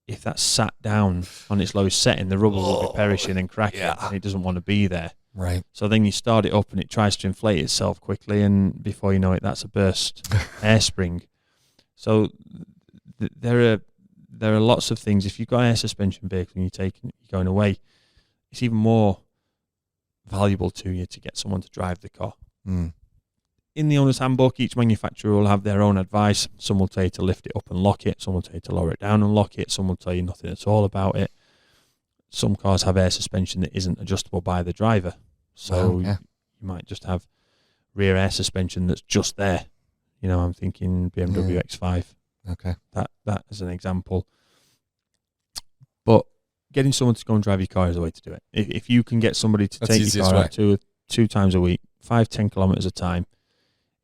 S2: if that's sat down on its lowest setting, the rubber will be perishing and cracking, and it doesn't want to be there.
S1: Right.
S2: So then you start it up and it tries to inflate itself quickly, and before you know it, that's a burst air spring. So there are lots of things. If you've got an air suspension vehicle and you're going away, it's even more valuable to you to get someone to drive the car. In the owner's handbook, each manufacturer will have their own advice. Some will tell you to lift it up and lock it. Some will tell you to lower it down and lock it. Some will tell you nothing at all about it. Some cars have air suspension that isn't adjustable by the driver. So you might just have rear air suspension that's just there. I'm thinking BMW X5.
S1: Okay.
S2: That is an example. But getting someone to go and drive your car is the way to do it. If you can get somebody to take your car out two times a week, 5-10 kilometers a time,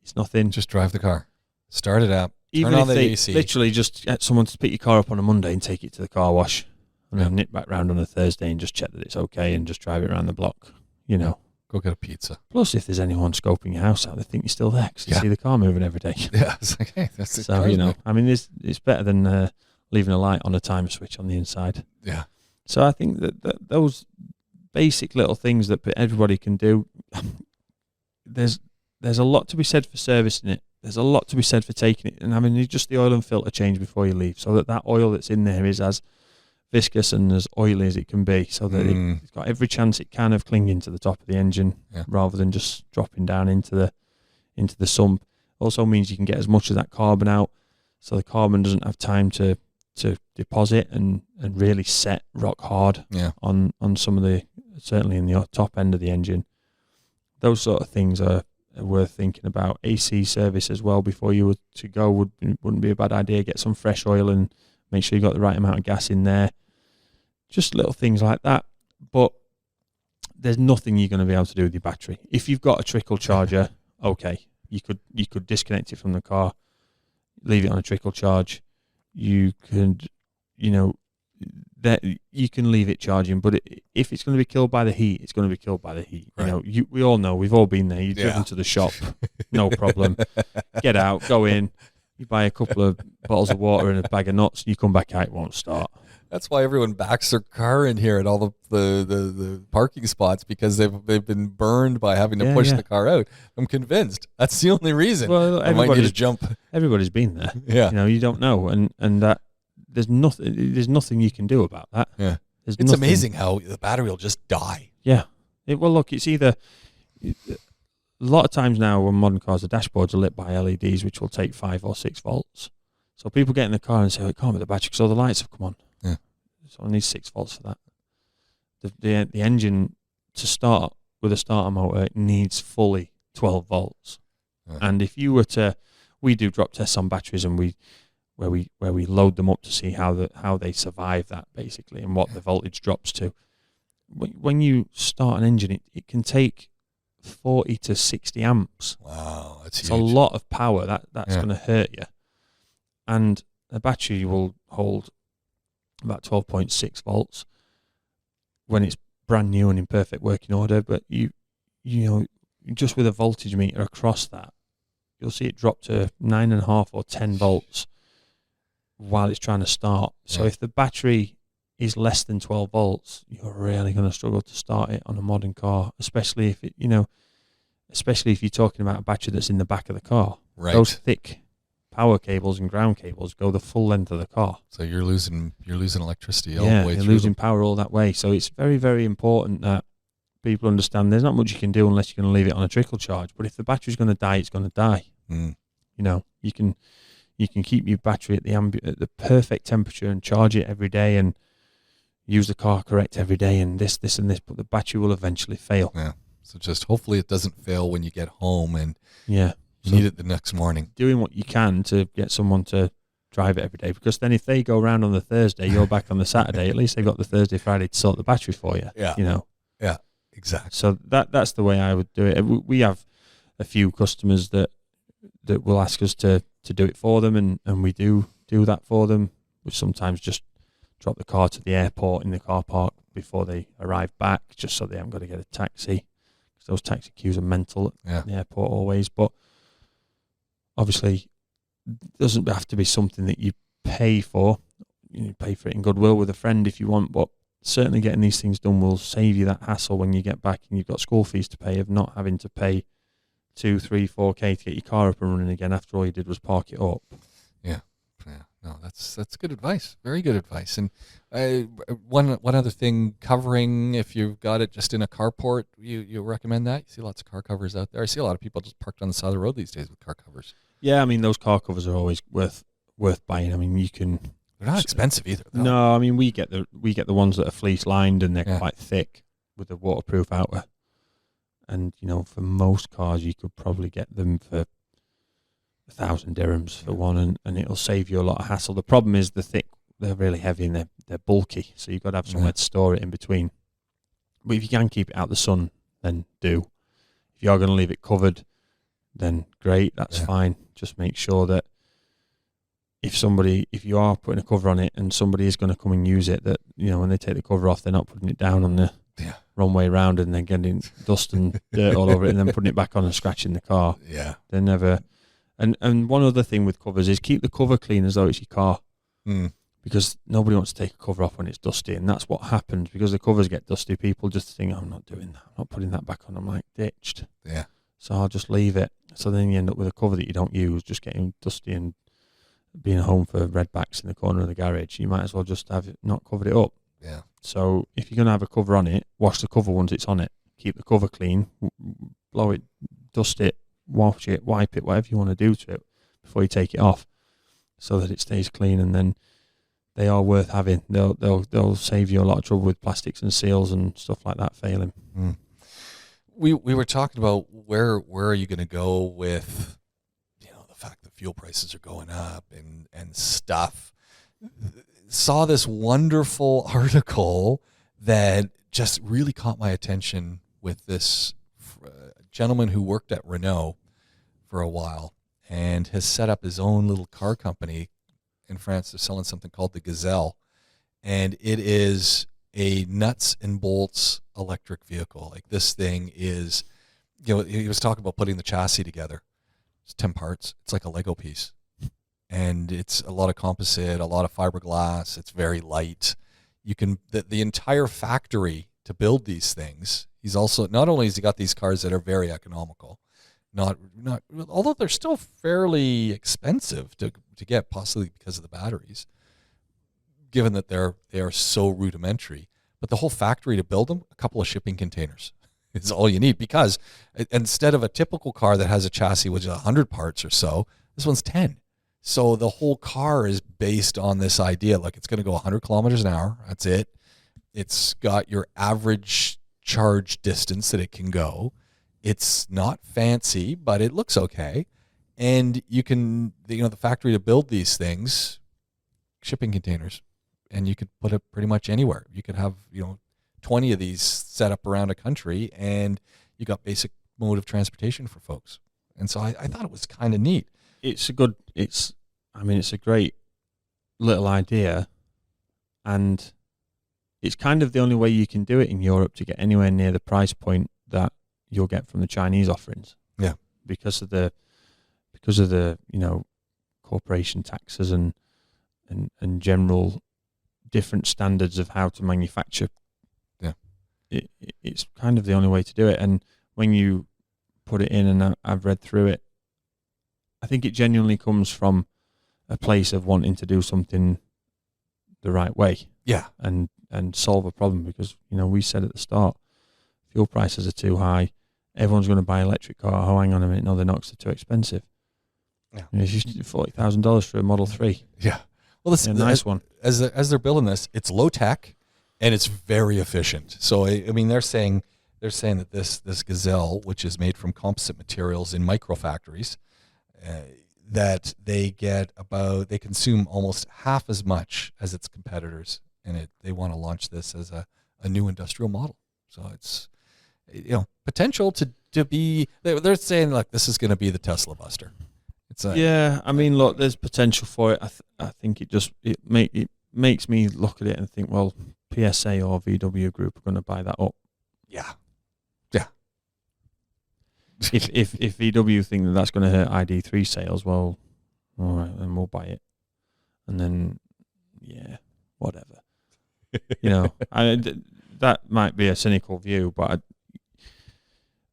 S2: it's nothing.
S1: Just drive the car. Start it up.
S2: Even
S1: turn
S2: if
S1: on the
S2: they
S1: AC.
S2: literally just get someone to pick your car up on a Monday and take it to the car wash, and then nip back round on a Thursday and just check that it's okay and just drive it around the block,
S1: Go get a pizza.
S2: Plus, if there's anyone scoping your house out, they think you're still there because you see the car moving every day.
S1: Yeah, it's like, hey, that's
S2: so, it's better than leaving a light on a timer switch on the inside.
S1: Yeah.
S2: So I think that those basic little things that everybody can do, there's a lot to be said for servicing it. There's a lot to be said for taking it and having just the oil and filter change before you leave, so that oil that's in there is as viscous and as oily as it can be, so that it's got every chance it can of clinging to the top of the engine rather than just dropping down into the sump. Also means you can get as much of that carbon out, so the carbon doesn't have time to deposit and really set rock hard on some of the, certainly in the top end of the engine. Those sort of things are worth thinking about. AC service as well before you were to go wouldn't be a bad idea. Get some fresh oil and make sure you got the right amount of gas in there. Just little things like that. But there's nothing you're going to be able to do with your battery. If you've got a trickle charger, okay, you could disconnect it from the car, leave it on a trickle charge. You could, that you can leave it charging, but if it's going to be killed by the heat, it's going to be killed by the heat.
S1: Right.
S2: We all know, we've all been there. You've driven to the shop, no problem. Get out, go in, you buy a couple of bottles of water and a bag of nuts, you come back out, it won't start.
S1: That's why everyone backs their car in here at all the parking spots, because they've been burned by having to push the car out. I'm convinced that's the only reason.
S2: Well,
S1: I might need to jump.
S2: Everybody's been there.
S1: Yeah,
S2: you don't know, and that there's nothing you can do about that.
S1: Yeah, it's amazing how the battery will just die.
S2: Yeah, well, look, it's either a lot of times now when modern cars, the dashboards are lit by LEDs, which will take 5 or 6 volts. So people get in the car and say, "Oh, it can't be the battery because all the lights have come on."
S1: Yeah,
S2: so I need 6 volts for that. the engine to start with a starter motor, it needs fully 12 volts. And if you were to, we do drop tests on batteries, and where we load them up to see how they survive that, basically, and what the voltage drops to. When you start an engine, it can take 40 to 60 amps.
S1: Wow, that's
S2: it's
S1: huge.
S2: a lot of power. That's going to hurt you. And the battery will hold about 12.6 volts when it's brand new and in perfect working order. But you know, just with a voltage meter across that, you'll see it drop to 9.5 or 10 volts while it's trying to start. So if the battery is less than 12 volts, you're really going to struggle to start it on a modern car, especially if especially if you're talking about a battery that's in the back of the car.
S1: Right.
S2: Those thick power cables and ground cables go the full length of the car.
S1: So you're losing electricity all the way through.
S2: You're losing power all that way. So it's very, very important that people understand there's not much you can do unless you're going to leave it on a trickle charge. But if the battery's going to die, it's going to die. You know, you can keep your battery at the perfect temperature and charge it every day and use the car correct every day and this and this, but the battery will eventually fail.
S1: Yeah. So just hopefully it doesn't fail when you get home and you
S2: so
S1: need it the next morning.
S2: Doing what you can to get someone to drive it every day, because then if they go around on the Thursday, you're back on the Saturday, at least they've got the Thursday, Friday to sort the battery for you.
S1: Yeah.
S2: You know?
S1: Yeah, exactly.
S2: So that's the way I would do it. We have a few customers that will ask us to do it for them, and we do that for them. We sometimes just drop the car to the airport in the car park before they arrive back, just so they haven't got to get a taxi, because those taxi queues are mental at the airport always. But obviously, it doesn't have to be something that you pay for. You pay for it in goodwill with a friend if you want, but certainly getting these things done will save you that hassle when you get back and you've got school fees to pay, of not having to pay 2, 3, 4K to get your car up and running again after all you did was park it up.
S1: Yeah. No, that's good advice. Very good advice. And one other thing, covering, if you've got it just in a carport, you recommend that? You see lots of car covers out there. I see a lot of people just parked on the side of the road these days with car covers.
S2: Yeah, I mean, those car covers are always worth buying. I mean, you can.
S1: They're not expensive either, though.
S2: No, I mean, we get the ones that are fleece lined and they're quite thick with the waterproof outer. And you know, for most cars, you could probably get them for 1,000 dirhams for one, and it'll save you a lot of hassle. The problem is they're really heavy and they're bulky, so you've got to have somewhere to store it in between. But if you can keep it out the sun, then do. If you are going to leave it covered, then great, that's fine. Just make sure that if you are putting a cover on it and somebody is going to come and use it, that, you know, when they take the cover off, they're not putting it down on the wrong way round and then getting dust and dirt all over it and then putting it back on and scratching the car.
S1: Yeah.
S2: They're never. And one other thing with covers is keep the cover clean as though it's your car. Because nobody wants to take a cover off when it's dusty, and that's what happens. Because the covers get dusty, people just think, I'm not doing that, I'm not putting that back on. I'm like, ditched.
S1: Yeah.
S2: So I'll just leave it. So then you end up with a cover that you don't use, just getting dusty and being home for redbacks in the corner of the garage. You might as well just have it not covered it up.
S1: Yeah.
S2: So if you're going to have a cover on it, wash the cover once it's on it. Keep the cover clean, blow it, dust it, wash it, wipe it, whatever you want to do to it before you take it off, so that it stays clean. And then they are worth having. They'll save you a lot of trouble with plastics and seals and stuff like that failing.
S1: We were talking about where are you going to go with, you know, the fact that fuel prices are going up and stuff. Saw this wonderful article that just really caught my attention with this gentleman who worked at Renault for a while and has set up his own little car company in France. They're selling something called the Gazelle, and it is a nuts and bolts electric vehicle. Like, this thing is, you know, he was talking about putting the chassis together. It's 10 parts. It's like a Lego piece. And it's a lot of composite, a lot of fiberglass. It's very light. You can, the entire factory to build these things. He's also, not only has he got these cars that are very economical, not although they're still fairly expensive to get, possibly because of the batteries, given that they are so rudimentary. But the whole factory to build them, a couple of shipping containers is all you need, because instead of a typical car that has a chassis which is 100 parts or so, this one's 10. So the whole car is based on this idea, like, it's going to go 100 kilometers an hour. That's it. It's got your average charge distance that it can go. It's not fancy, but it looks okay. And you can, the factory to build these things, shipping containers, and you could put it pretty much anywhere. You could have, 20 of these set up around a country, and you got basic mode of transportation for folks. And so I thought it was kind of neat.
S2: It's a great little idea, and it's kind of the only way you can do it in Europe to get anywhere near the price point that you'll get from the Chinese offerings.
S1: Yeah.
S2: Because of the corporation taxes and general different standards of how to manufacture.
S1: Yeah.
S2: It's kind of the only way to do it. And when you put it in, and I've read through it, I think it genuinely comes from a place of wanting to do something the right way.
S1: Yeah.
S2: And solve a problem, because, we said at the start, fuel prices are too high. Everyone's going to buy an electric car. Oh, hang on a minute. No, they're not, 'cause they're too expensive.
S1: Yeah.
S2: It's just $40,000 for a Model 3.
S1: Yeah. Well, this
S2: a nice one.
S1: As they're building this, it's low tech and it's very efficient. So I mean, they're saying that this Gazelle, which is made from composite materials in micro factories, that they consume almost half as much as its competitors, and they want to launch this as a new industrial model. So it's potential to be. They're saying like this is going to be the Tesla Buster.
S2: Yeah, I mean, look, there's potential for it. I think it makes me look at it and think, well, PSA or VW Group are going to buy that up.
S1: Yeah.
S2: if VW think that that's going to hurt ID3 sales, well, all right, then we'll buy it, and then whatever. That might be a cynical view, but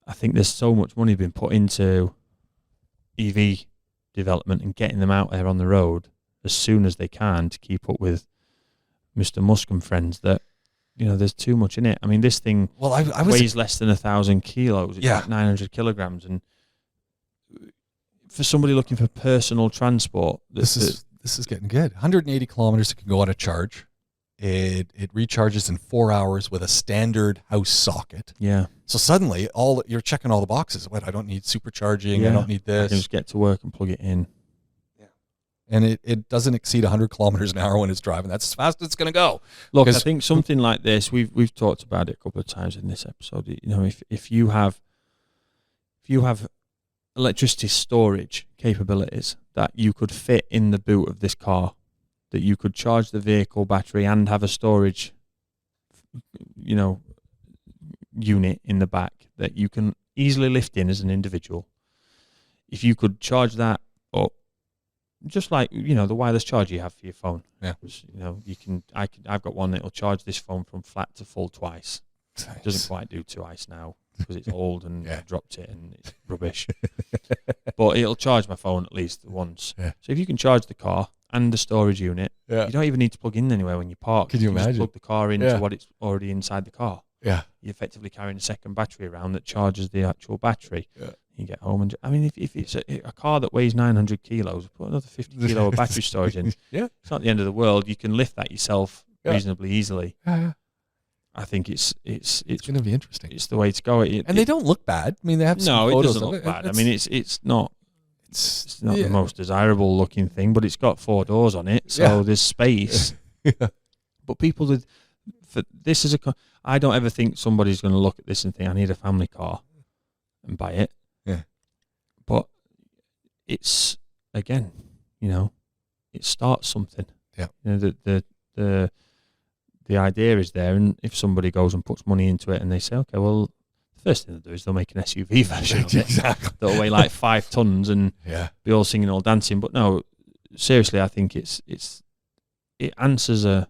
S2: I think there's so much money being put into EV development and getting them out there on the road as soon as they can to keep up with Mr. Musk and friends that there's too much in it. I mean, this thing weighs less than 1,000 kilos. It's like 900 kilograms, and for somebody looking for personal transport,
S1: this is getting good. 180 kilometers it can go on a charge. It recharges in 4 hours with a standard house socket.
S2: Yeah.
S1: So suddenly, you're checking all the boxes. I don't need supercharging. Yeah. I don't need this.
S2: I can just get to work and plug it in.
S1: Yeah. And it doesn't exceed 100 kilometers an hour when it's driving. That's as fast as it's going to go.
S2: Look, I think something like this, we've talked about it a couple of times in this episode. If you have electricity storage capabilities that you could fit in the boot of this car, that you could charge the vehicle battery and have a storage, unit in the back that you can easily lift in as an individual. If you could charge that up, just like the wireless charger you have for your phone.
S1: Yeah.
S2: I've got one that'll charge this phone from flat to full twice.
S1: Nice.
S2: It doesn't quite do twice now because it's old and I dropped it and it's rubbish. But it'll charge my phone at least once.
S1: Yeah.
S2: So if you can charge the car and the storage unit, you don't even need to plug in anywhere when you park.
S1: Can you imagine?
S2: Just plug the car into what it's already inside the car.
S1: Yeah.
S2: You're effectively carrying a second battery around that charges the actual battery.
S1: Yeah.
S2: You get home and if it's a car that weighs 900 kilos, put another 50 kilo of battery storage in.
S1: Yeah.
S2: It's not the end of the world. You can lift that yourself reasonably easily.
S1: Yeah.
S2: I think it's
S1: going to be interesting.
S2: It's the way to go.
S1: They don't look bad. I mean, they have some
S2: it
S1: photos
S2: doesn't
S1: of
S2: look
S1: it.
S2: bad. I mean, it's not the most desirable looking thing, but it's got 4 doors on it, so there's space.
S1: Yeah.
S2: But people I don't ever think somebody's going to look at this and think, I need a family car and buy it.
S1: Yeah.
S2: But it's, again, it starts something.
S1: Yeah.
S2: The idea is there, and if somebody goes and puts money into it and they say, okay, well, the first thing they'll do is they'll make an SUV version of it.
S1: Exactly.
S2: That'll weigh like 5 tons and be all singing, all dancing. But no, seriously, I think it answers a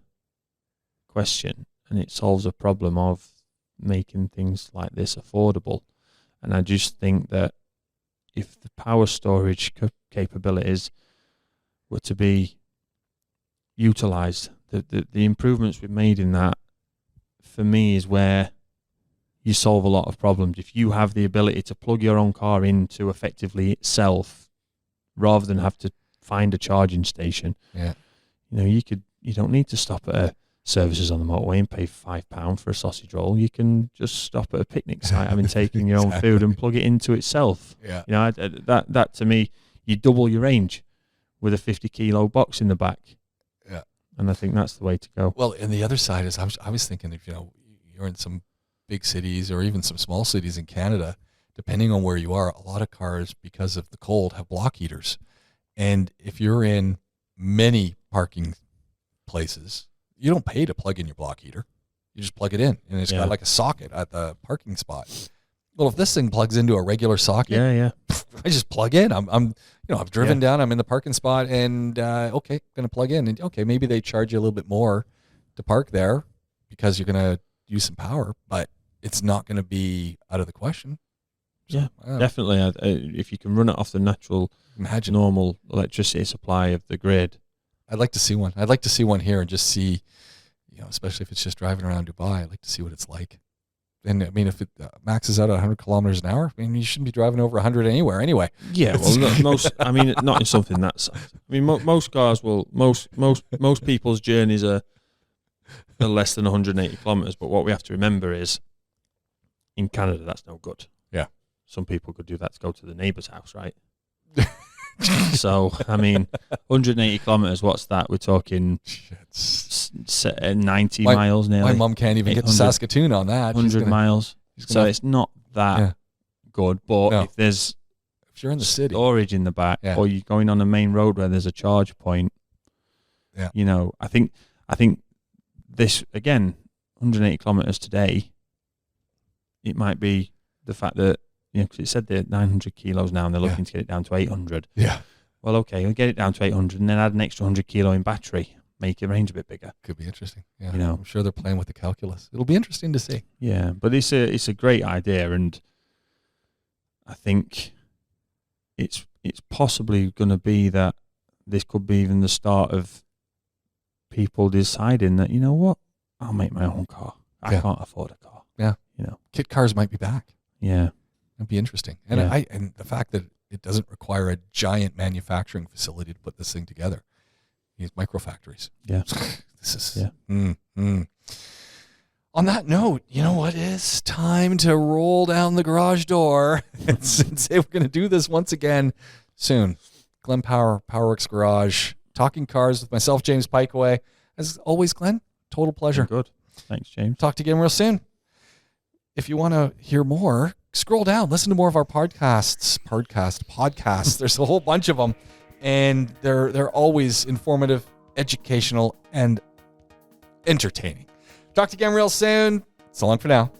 S2: question and it solves a problem of making things like this affordable. And I just think that if the power storage capabilities were to be utilised, the improvements we've made in that, for me, is where you solve a lot of problems. If you have the ability to plug your own car into effectively itself, rather than have to find a charging station, you don't need to stop at services on the motorway and pay £5 for a sausage roll. You can just stop at a picnic site, having taken your own food, and plug it into itself.
S1: Yeah.
S2: You know, that to me, you double your range with a 50-kilo box in the back.
S1: Yeah.
S2: And I think that's the way to go.
S1: Well, and the other side is, I was thinking, if you're in some big cities or even some small cities in Canada, depending on where you are, a lot of cars, because of the cold, have block heaters. And if you're in many parking places, you don't pay to plug in your block heater. You just plug it in, and it's got like a socket at the parking spot. Well, if this thing plugs into a regular socket, I just plug in. I've driven down. I'm in the parking spot, and going to plug in. And okay, maybe they charge you a little bit more to park there because you're going to use some power, but it's not going to be out of the question. So,
S2: definitely. If you can run it off the natural, normal electricity supply of the grid,
S1: I'd like to see one. I'd like to see one here and just see, especially if it's just driving around Dubai. I'd like to see what it's like. And I mean, if it maxes out at 100 kilometers an hour, I mean, you shouldn't be driving over 100 anywhere anyway.
S2: Yeah, well, not in something that size. I mean, most cars will, most people's journeys are less than 180 kilometers. But what we have to remember is, in Canada, that's no good.
S1: Yeah.
S2: Some people could do that to go to the neighbour's house, right? So, I mean, 180 kilometers, what's that? We're talking 90 miles nearly.
S1: My mum can't even get to Saskatoon on that.
S2: 100 miles. So it's not that good. But if
S1: you're in the city,
S2: storage in the back, or you're going on a main road where there's a charge point, I think this, again, 180 kilometers today, it might be the fact that, because it said they're 900 kilos now and they're looking to get it down to 800.
S1: Yeah.
S2: Well, okay, we'll get it down to 800 and then add an extra 100 kilo in battery, make your range a bit bigger.
S1: Could be interesting. Yeah. I'm sure they're playing with the calculus. It'll be interesting to see.
S2: Yeah, but it's a great idea, and I think it's possibly going to be that this could be even the start of people deciding that, you know what, I'll make my own car. I can't afford a car.
S1: Yeah. Kit cars might be back.
S2: Yeah.
S1: It'd be interesting. And and the fact that it doesn't require a giant manufacturing facility to put this thing together. These micro factories.
S2: Yeah.
S1: This is On that note, you know what? It's time to roll down the garage door and say we're going to do this once again soon. Glenn Power, PowerWorks Garage, talking cars with myself, James Pikeway. As always, Glenn, total pleasure.
S2: Good. Thanks, James.
S1: Talk to you again real soon. If you want to hear more, scroll down, listen to more of our podcasts. There's a whole bunch of them, and they're always informative, educational, and entertaining. Talk to you again real soon. So long for now.